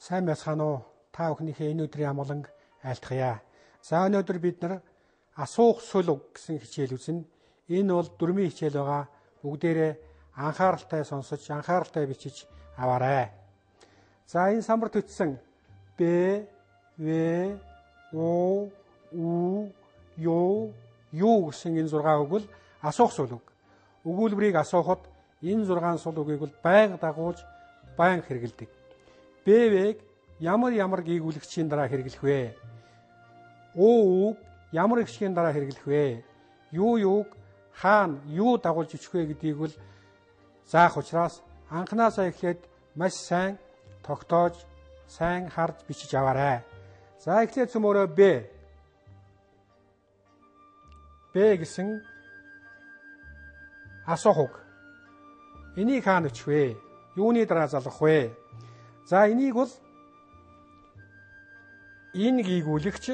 Сайн байцгаана уу? Та бүхнийхээ энэ өдрийн амгаланг айлтгая. За өнөөдөр бид нар асуух сүлг гэсэн хичээл үзнэ. Энэ бол дөрмийн хичээл байгаа. Бүгдээрээ анхааралтай сонсож, анхааралтай бичиж аваарай. За энэ самбарт үтсэн Б, В, О, У, Ё, Ю гэсэн энэ 6 үг бол асуух сүлг. Өгүүлбэрийг асуухад энэ 6 сул үгийг бол байнга дагуулж, байнга хэрэгэлдэг. Б-г ямар гийгүүлэгчийн дараа хэрэглэх вэ? О-г ямар гэгчийн дараа хэрэглэх вэ? Ю-юг хаана юу дагуулж өчөх вэ гэдгийг бол заах учраас анхнаасаа эхлээд маш сайн тогтоож, сайн харж бичиж аваарай. За эхлээд цөмөрөө Б. Б гэсэн асуух үг. Энийг хаана өчөх вэ? Юуны дараа залгах вэ? За энийг бол энэ гийгүүлэгч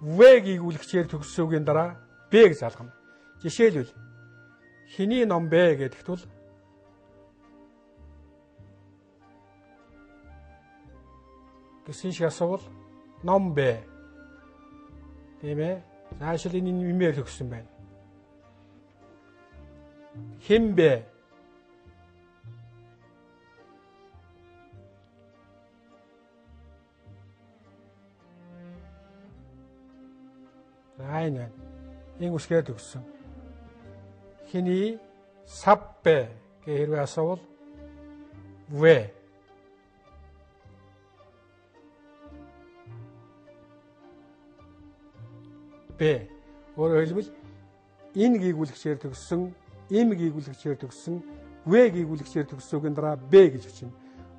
В гийгүүлэгчээр төгссөгийн дараа Б-г залгана. Жишээлбэл хэний ном бэ гэдэгт бол гэсэн шиг асуувал ном бэ. Тийм ээ. Заашил энэ нэмээр төгссөн байна. Хэн бэ? Энэ үсгээр төгссөн. Хэний сав бэ гэх хэрвээ асуувал В. Б. Өөрөөр хэлбэл энэ гийгүүлэгчээр төгссөн, им гийгүүлэгчээр төгссөн, В гийгүүлэгчээр төгссөгийн дараа Б гэж бичнэ.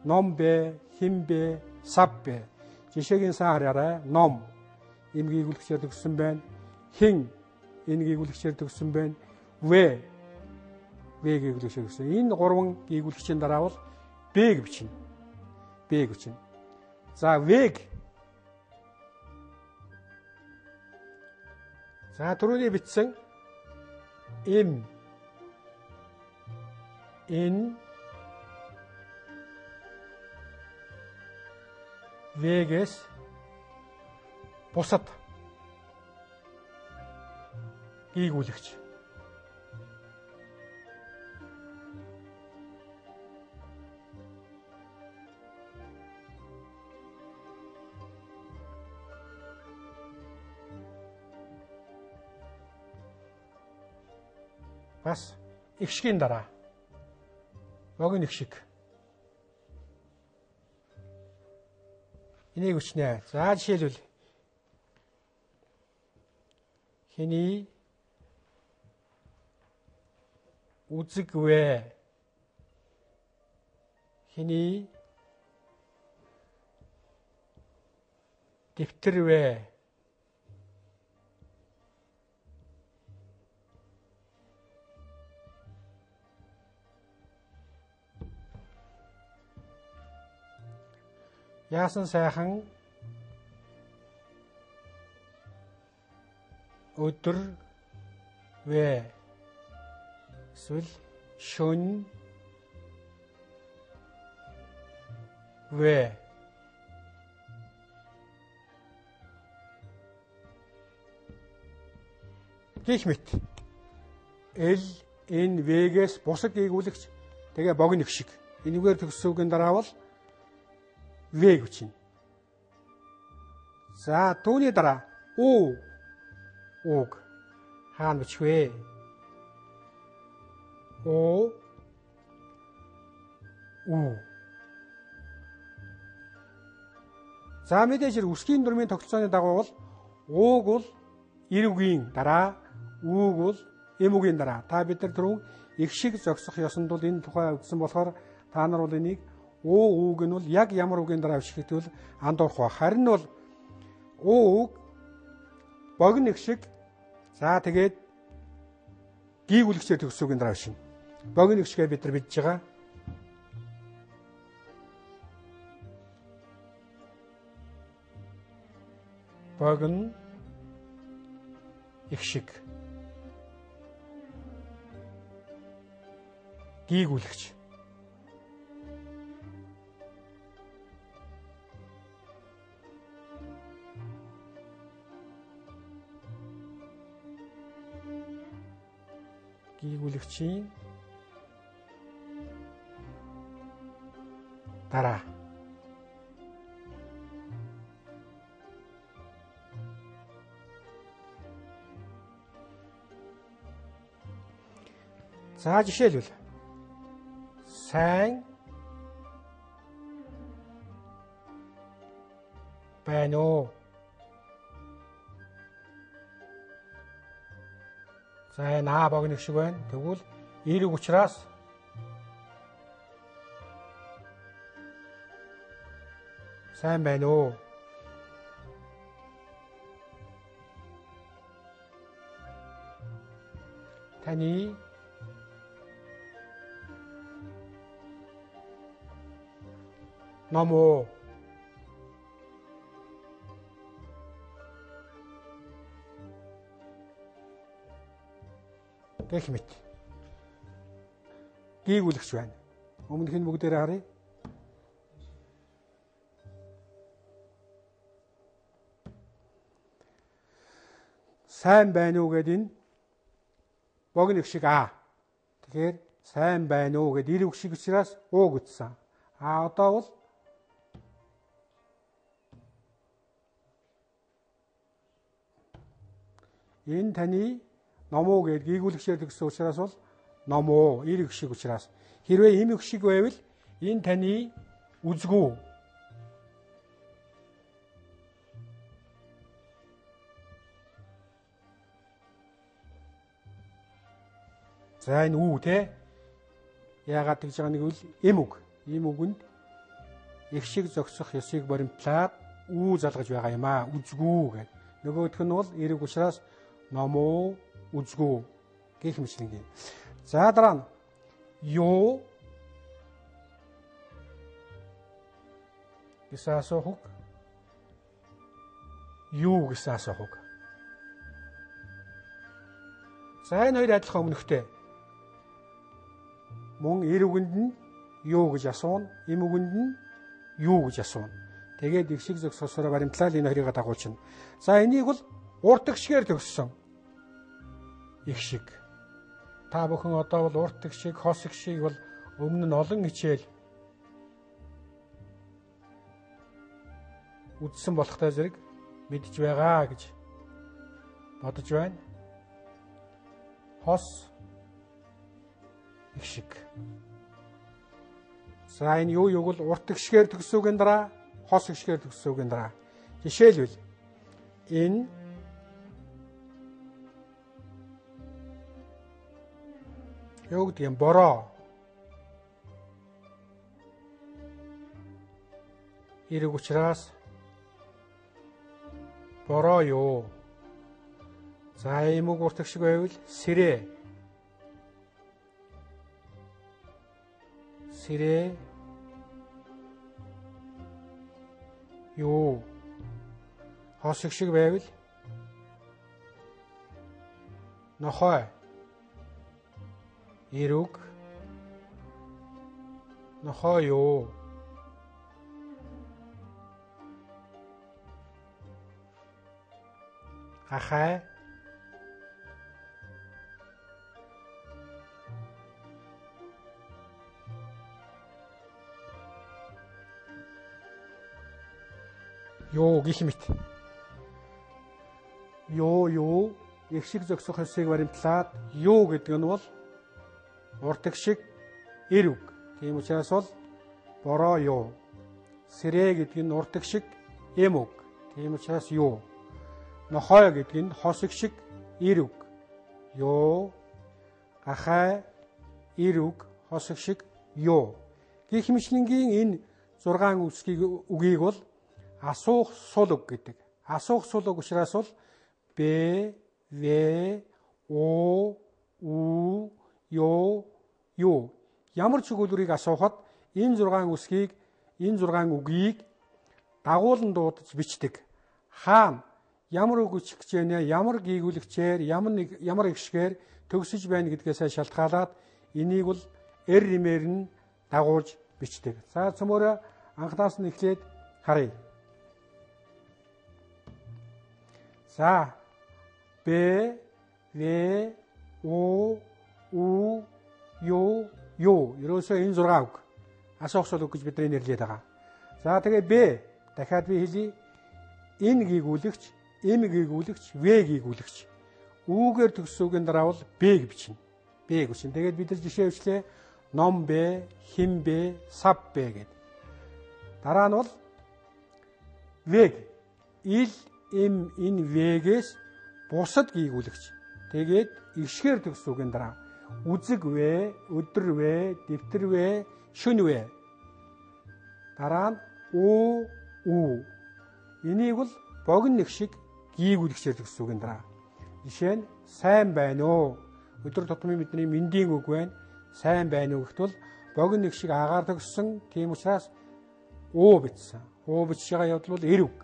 Ном бэ, хэн бэ, сав бэ. Жишээг нь сайн хараарай. Ном им гийгүүлэгчээр төгссөн байна. Хэн энэ гийгүүлэгчээр төгссөн байна. В гийгүүлэгчээр төгссөн. Энэ гурван гийгүүлэгчийн дараа бол Б-г бичнэ. Б-г бичнэ. За В-г. За түрүүний бичсэн им, эн, В-гээс бусад гийгүүлэгч. Бас их шигийн дараа богино их шиг. Энийг үчнэ. За жишээлбэл хэний үзэг вэ? Хэний дэвтэр вэ? Яасан сайхан өдөр вэ? Эсвэл шөнө вэ? Гэх мэт. Л, эн, В-гээс бусад гийгүүлэгч тэгээ богино их шиг. Энэгээр төгссөгийн дараа бол В бичнэ. За түүний дараа У, уг хаана бичих вэ? О, У. За мэдээж үсгийн дүрмийн тогтолцооны дагуу бол ууг бол эр үгийн дараа, үүг бол эм үгийн дараа. Та бид нар түрүү их шиг зогсох ёсонд бол энэ тухай үзсэн болохоор та нар бол энийг ууг нь бол яг ямар үгийн дараа бичихэд бол андуурах ба. Харин бол ууг богино их шиг. За тэгээд гийгүүлэгчээр төгссөгийн дараа бичнэ. Богино их шигээ бид нар бичиж байгаа. Богино их шиг. гийгүүлэгч. Гийгүүлэгчийн дараа. За жишээлбэл сайн байна уу? За наа богино шиг байна. Тэгвэл эерэг учраас сайн байна уу? Таны ном уу? Гэх мэт. Гийгүүлэгч байна. Өмнөх нь бүгдээрээ харъя. Сайн байна уу гэдэг энэ богино шиг аа. Тэгэхээр сайн байна уу гэдэг эерэг шиг учраас уу гэсэн. Одоо бол энэ таны ном уу гэж гийгүүлэгчээр төгссөн учраас бол ном уу эерэг шиг учраас. Хэрвээ ийм их шиг байвал энэ таны үзгүү. За энэ үү те. Яагаад гэж байгаа нэг үл эм үг. Ийм үгэнд их шиг зогсох ёсыг баримтлаад үү залгаж байгаа юм аа. Үзгүү гэдэг. Нөгөөх нь бол эерэг учраас ном уу үзгүү гэх мэтлэнгийн. За дараа нь юу гэсэн асуух. Юу гэсэн асуух. За энэ хоёр адилхан өмнөхтэй. Мөн эер үгэнд нь юу гэж асууна, эм үгэнд нь юу гэж асууна. Тэгээд их шиг зогсосоор баримтлал энэ хоёрыг дагуулчихна. За энийг бол уртгшгээр төгссөн. Их шиг. Та бүхэн одоо бол урт их шиг, хос их шиг бол өмнө нь олон хичээл үдсэн болохтой зэрэг мэдж байгаа гэж бодож байна. Хос их шиг. За энэ юу бол урт их шигээр төгсөөгийн дараа, хос их шигээр төгсөөгийн дараа. Жишээлбэл энэ юу гэдэг юм бороо. Эерэг учраас бороо юу. За ийм үг урт их шиг байвал сэрээ. Сэрээ юу. Хос их шиг байвал нохой. Эерэг нохой юу. Гахай юу гэх мэт. Юу их шиг зогсох ёсыг баримтлаад юу гэдэг нь бол урт их шиг эерэг. Тийм учраас бол бороо юу. Сэрээ гэдэг нь урт их шиг эм үг. Тийм учраас юу. Нохой гэдэг нь хос их шиг эерэг. Юу. Гахай эерэг хос их шиг юу. Гэх мэтлэнгийн энэ 6 үгийг бол асуух сул үг гэдэг. Асуух сул үг учраас бол б, в, о, у, ё, юу. Ямар ч өгүүлбэрийг асуухад энэ 6 үгийг дагуулan дуудаж бичдэг. Хаана ямар үг үчгэж байна, ямар гийгүүлэгчээр, ямар их шигээр төгсөж байна гэдгээсээ шалтгаалаад энийг бол эр римээр нь дагуулж бичдэг. За цөмөөрөө анхнаас нь эхлээд харъя. За Б, В, О, У, Ё, Ё. Ерөөсөө энэ 6 үг. Асуух сул үг гэж бидний нэрлэдэг байгаа. За тэгээ Б дахиад би хэлье. Энэ гийгүүлэгч, М гийгүүлэгч, В гийгүүлэгч. Үүгээр төгссөн үгийн дараа бол Б-г бичнэ. Б-г бичнэ. Тэгээд бид нар жишээ өчлөө ном Б, хим Б, сав Б гэдэг. Дараа нь бол В. Ил, М, энэ В-гээс бусад гийгүүлэгч. Тэгээд ишгээр төгссөн үгийн дараа үзэг В, өдөр В, дэвтэр В, шөнө В. Дараа нь Өө, Ү. Энийг бол богино нэг шиг гийгүүлэгчээр төгссөн үгийн дараа. Жишээ нь сайн байна уу? Өдөр тутмын бидний мэндийн үг байна. Сайн байна уу гэхтэл богино нэг шиг агаар төгссөн. Тийм учраас Өө бичсэн. Өө бичиж байгаа явдал бол эр үг.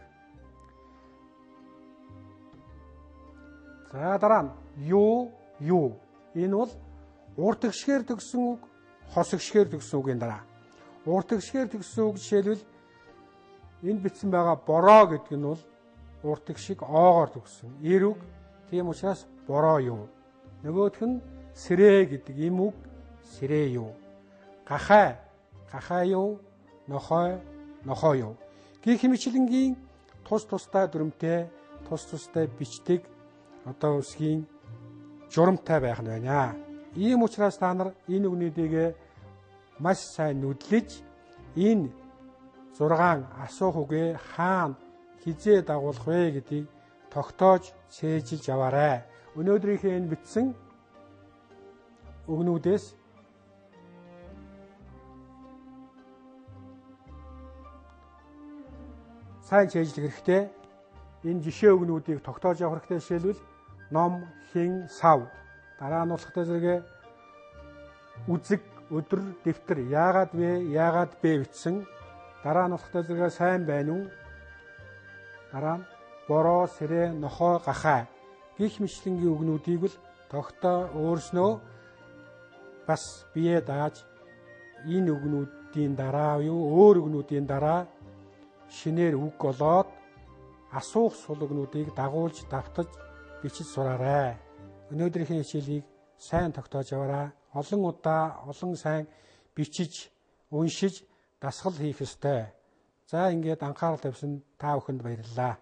За дараа нь Ю, Ю. Энэ бол урт гişгээр төгссөн үг, хос гişгээр төгссөн үгийн дараа. Урт гişгээр төгссөн үг жишээлбэл энд бичсэн байгаа бороо гэдэг нь бол урт гişиг оогоор төгссөн. Эр үг. Тийм учраас бороо юу. Нөгөөх нь сэрэ гэдэг им үг, сэрэ юу. Гахай, гахай юу, нохой, нохой юу. Гэх мэтлэнгийн тус тустай дүрмтэй, тус тустай бичдэг одоо үсгийн журамтай байх нь байна. Ийм учраас та нар энэ үгнүүдийг маш сайн нүдлэж энэ 6 асуух үгээ хаана хизээ дагуулах вэ гэдгийг тогтоож цээжилж аваарай. Өнөөдрийнхээ энэ бичсэн үгнүүдээс сайн цээжлэх хэрэгтэй. Энэ жишээ үгнүүдийг тогтоож явах хэрэгтэй. Жишээлбэл ном, хин, сав. Дараа нь болохтой зэрэг үзэг, өдөр, дэвтэр. Яагаад вэ? Яагаад бэ бичсэн. Дараа нь болохтой зэрэг сайн байна уу? Дараа нь бороо, сэрэ, нохой, гахай. Гэх мэтлэнгийн үгнүүдийг л тогтоо өөрснөө бас бие дааж энэ үгнүүдийн дараа юу өөр үгнүүдийн дараа шинээр үг олоод асуух сул үгнүүдийг дагуулж давтаж бичиж сураарай. Өнөөдрийнхээ хичээлийг сайн тогтоож яваарай. Олон удаа, олон сайн бичиж, уншиж, дасгал хийх ёстой. За ингээд анхаарал тавьсан та бүхэнд баярлалаа.